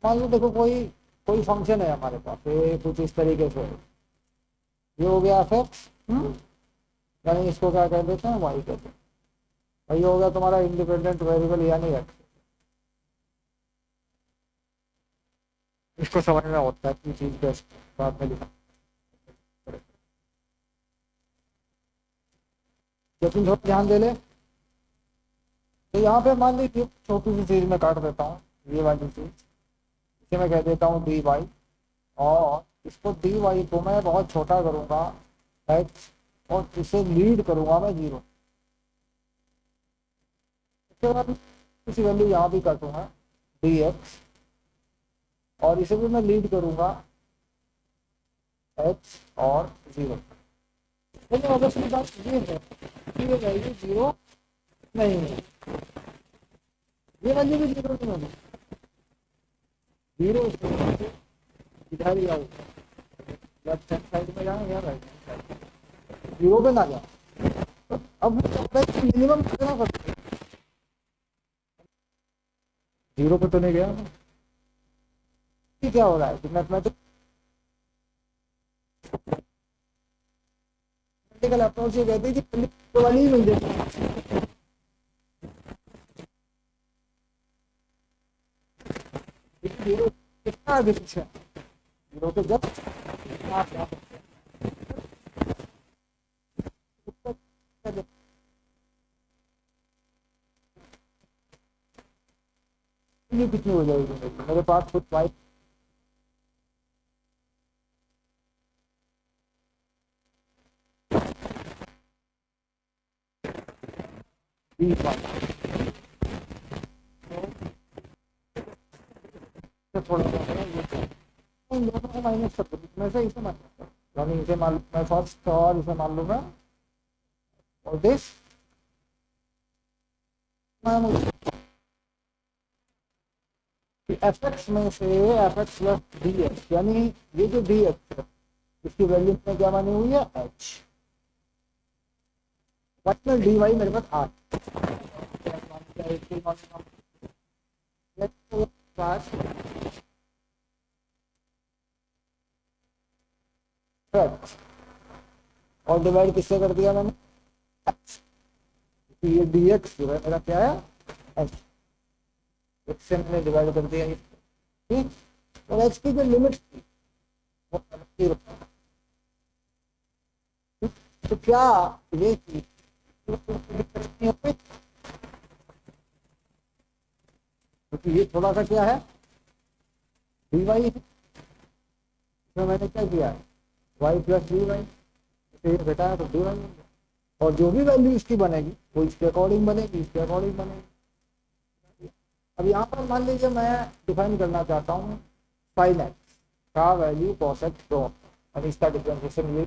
मान लो देखो कोई कोई फंक्शन है हमारे पास, ये कुछ इस तरीके से है। ये हो गया एफ एक्स, यानी इसको क्या कह देते हैं, वाई कहते हैं। और ये हो गया तुम्हारा इंडिपेंडेंट वेरिएबल यानी एक्स। इसको समझना होता है कि चीज कैसे बाद में लिखा, लेकिन थोड़ा ध्यान दे ले। तो यहाँ पे मान लीजिए छोटी सी चीज मैं काट देता हूँ, ये वाली चीज, इसे मैं कह देता हूँ डी वाई। और इसको डी वाई को मैं बहुत छोटा करूंगा एक्स, और इसे लीड करूंगा मैं जीरो। उसके बाद किसी वैल्यू यहाँ भी काटूंगा डी एक्स, और इसे भी मैं लीड करूंगा एक्स और जीरो। लेकिन ऑब्वियसली बात ये है कि ये वैल्यू जीरो नहीं है, ये वैल्यू भी जीरो नहीं होगी। जीरो इधर ही आओ, लेफ्ट हैंड साइड में जाए या राइट हैंड साइड, जीरो पे ना जाए। अब मिनिमम कितना करते हैं, जीरो पे तो नहीं गया ना। ये क्या हो रहा है कि मैथमेटिकल अप्रोच ये कहती है कि जीरो वाली ही मिल जाएगी। जीरो कितना आगे पीछे, जीरो पे जब ये कितनी हो जाएगी, मेरे पास कुछ वाई बी थोड़ा सा ये इन दोनों को माइनस कर दो, इसमें से इसे माइनस कर दो, यानी इसे मान मैं फर्स्ट और इसे मान लूंगा और दिस एफ एक्स में से F x plus D x, यानी ये जो डी एक्स है इसकी वैल्यू में क्या मानी हुई है एच, में डी वाई मेरे पास आठ और डिवाइड किससे कर दिया मैंने, ये डी एक्स जो है मेरा क्या है एच, एक्स से मैंने डिवाइड कर दिया, ठीक। और एच की जो लिमिट थी वो जीरो, तो क्या ये चीज क्योंकि ये थोड़ा सा क्या है डी वाई, इसमें मैंने क्या किया है वाई प्लस डी वाई, ये घटाया तो डी वाई, और जो भी वैल्यू इसकी बनेगी वो इसके अकॉर्डिंग बनेगी, इसके अकॉर्डिंग बनेगी। अब यहाँ पर मान लीजिए मैं डिफाइन करना चाहता हूँ साइन एक्स का वैल्यू कॉस एक्स दो, और इसका डिफरेंशिएशन ये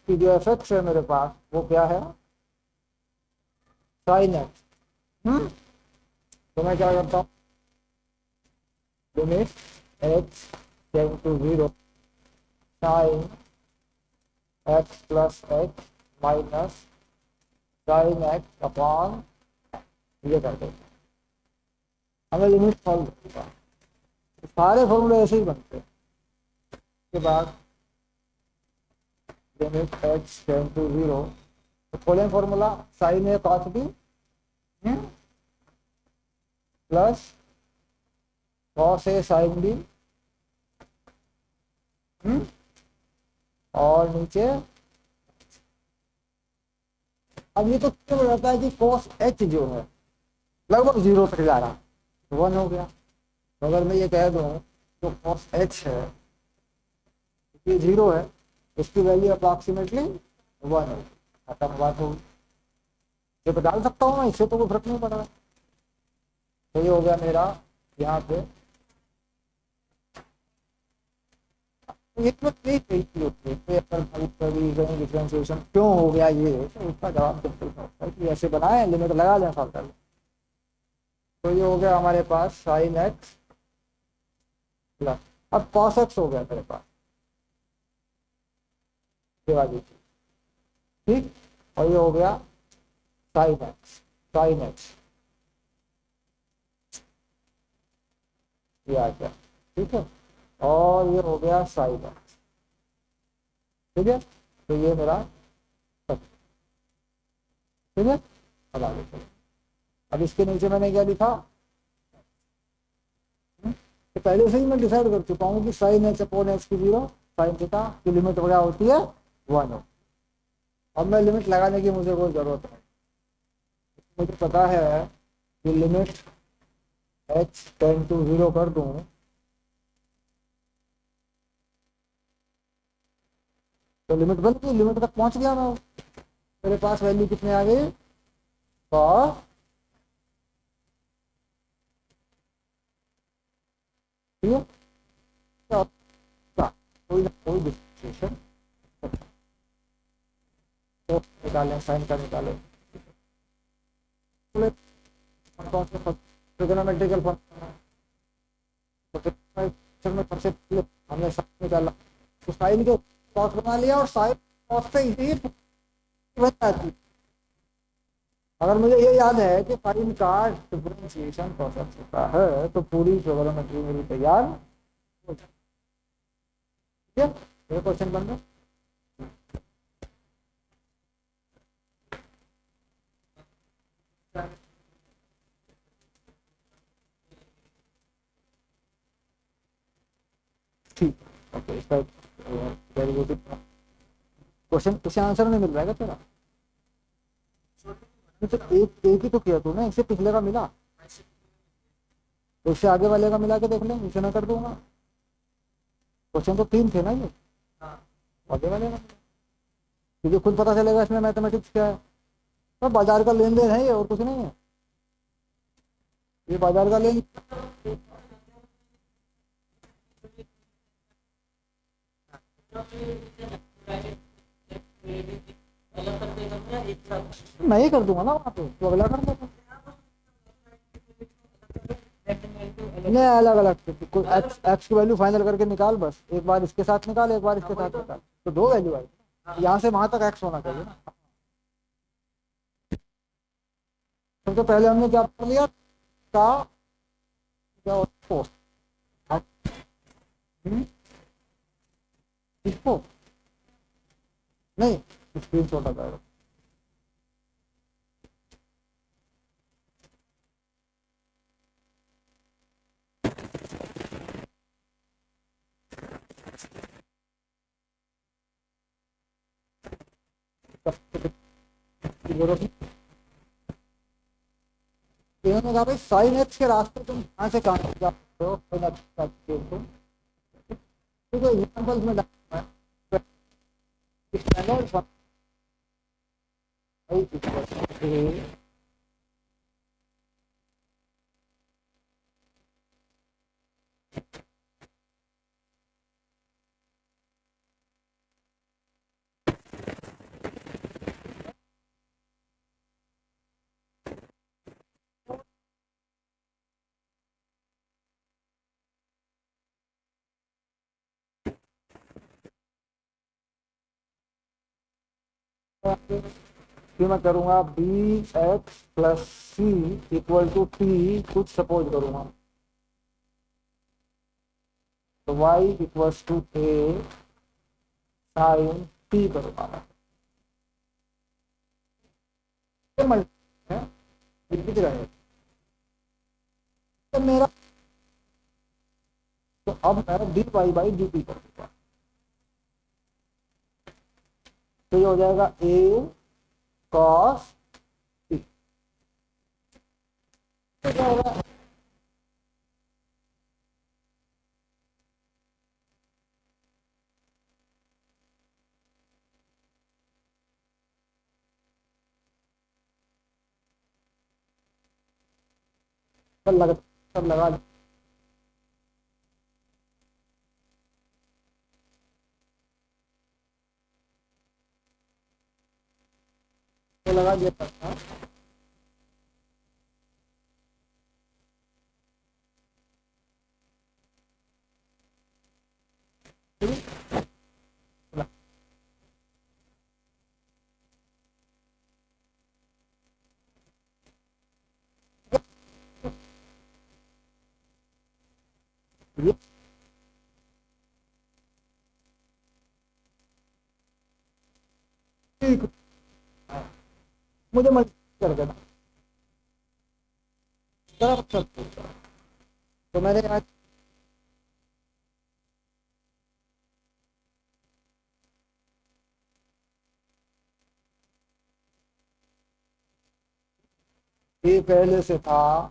कि जो एफ एक्स है मेरे पास वो क्या है साइन एक्स। तो मैं क्या करता हूँ limit x tends to zero sine x plus x minus sine x upon ये कर देते हमें लिमिट सॉल्व करेगा, सारे फॉर्मूले ऐसे ही बनते हैं। उसके बाद limit x tends to zero, तो following formula sine a cos b plus cos a sine b, और नीचे अब ये तो क्यों रहता है कि कॉस एच जो है लगभग जीरो तक जा रहा है, वन हो गया। तो अगर मैं ये कह दूं जो कॉस एच है ये जीरो है, इसकी वैल्यू अप्रॉक्सीमेटली वन है, खत्म बात होगी। ये तो डाल सकता हूँ मैं, इससे तो कोई फर्क नहीं पड़ रहा। तो ये हो गया मेरा यहाँ पे डिफरेंशिएशन क्यों हो गया ये, तो उसका जवाब सिंपल होता है कि ऐसे बनाए लिमिट लगा लें सॉल्व कर लें। तो ये हो गया हमारे पास साइन एक्स प्लस, अब कॉस एक्स हो गया मेरे पास ठीक, और ये हो गया साइन एक्स, साइन एक्स ये आ गया। ठीक है, और ये हो गया साइन एक्स। ठीक है, तो ये मेरा सब। ठीक है, अब आगे चलो। अब इसके नीचे मैंने क्या लिखा, तो पहले से ही मैं डिसाइड कर चुका हूँ कि साइन एक्स अपॉन एक्स की जीरो, साइन थीटा की लिमिट क्या होती है, 1 हो। अब मैं लिमिट लगाने की मुझे कोई जरूरत नहीं, मुझे पता है कि limit h tends to zero कर दूं तो लिमिट बन गई, लिमिट तक पहुंच गया मैं। मेरे पास वैल्यू कितने आ गई, और ठीक है, तो कोई ना कोई डिफ्रेंशिएशन तो निकालें, साइन का निकालें। ट्रिगोनोमेट्रिकल फंक्शन में सबसे पहले हमने साइन निकाला, तो साइन के कॉस बना लिया, और साइन कॉस से ही बन जाती है। अगर मुझे ये याद है कि साइन का डिफरेंशिएशन कॉस एक्स होता है, तो पूरी ट्रिगोनोमेट्री मेरी तैयार हो जाती है। ये क्वेश्चन बन रहा है। ठीक, ओके, इसका डेरिवेटिव क्वेश्चन, इसे आंसर नहीं मिल रहा है तेरा, तो एक एक ही तो किया तूने, इससे पिछले का मिला, तो इससे आगे वाले का मिला के देख ले, इसे मैं कर दूंगा। क्वेश्चन तो 3 थे ना ये, आगे वाले का, क्योंकि खुद पता चलेगा इसमें मैथमेटिक्स क्या है। तो बाजार का लेन देन है ये, और कुछ नहीं है, ये बाजार का लेन। मैं ही कर दूंगा ना वहाँ पे, तो अगला कर देगा। नहीं, अलग अलग, एक्स एक्स की वैल्यू फाइनल करके निकाल बस, एक बार इसके साथ निकाल, एक बार इसके साथ निकाल, तो दो वैल्यू आई, यहाँ से वहां तक एक्स होना चाहिए ना। सबसे पहले हमने क्या कर लिया, का क्या पोस्ट, इसको नहीं, स्क्रीन शॉट आ जाएगा। जरूरत नहीं। इन्होंने कहा भाई साइन एक्स के रास्ते तुम कहाँ से कहाँ तक जा सकते हो, साइन एक्स का स्केल को, तो एग्जाम्पल्स में डालना है। स्टैंडर्ड फंक्शन कि मैं करूंगा b x plus c equal to t, कुछ सपोज करूंगा, तो y equals to a sine t करूंगा मैं। ये मल्टी है, दिख रहा है तो मेरा, तो अब मैं d y by d t कर दूंगा, तो ये हो जाएगा ए कॉस टी। तो क्या होगा, सब लगा, सब लगा, लगा दिया था। ये ठीक है, मुझे मजबूर कर देना तरफ चल। तो मैंने यहाँ ये पहले से था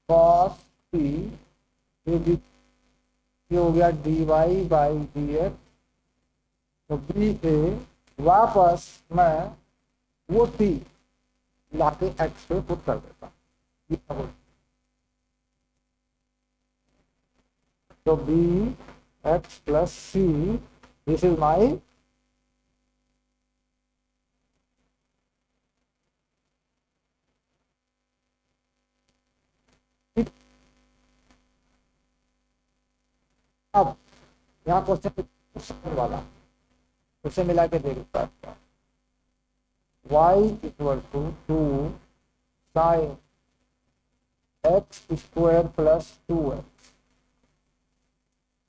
कॉस टी, ये हो गया d y by d x. तो बी से वापस मैं वो टी लाके एक्स पे पुट कर देता हूँ। ये अब- तो b x plus c, this is my अब यहाँ क्वेश्चन वाला उसे मिला के देखता है। y equal to 2 sine x square plus 2x।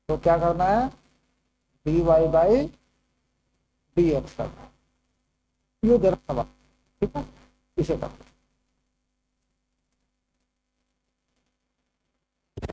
तो क्या करना है, d y by d x करना है। ये जरा सवाल, ठीक है, इसे करना।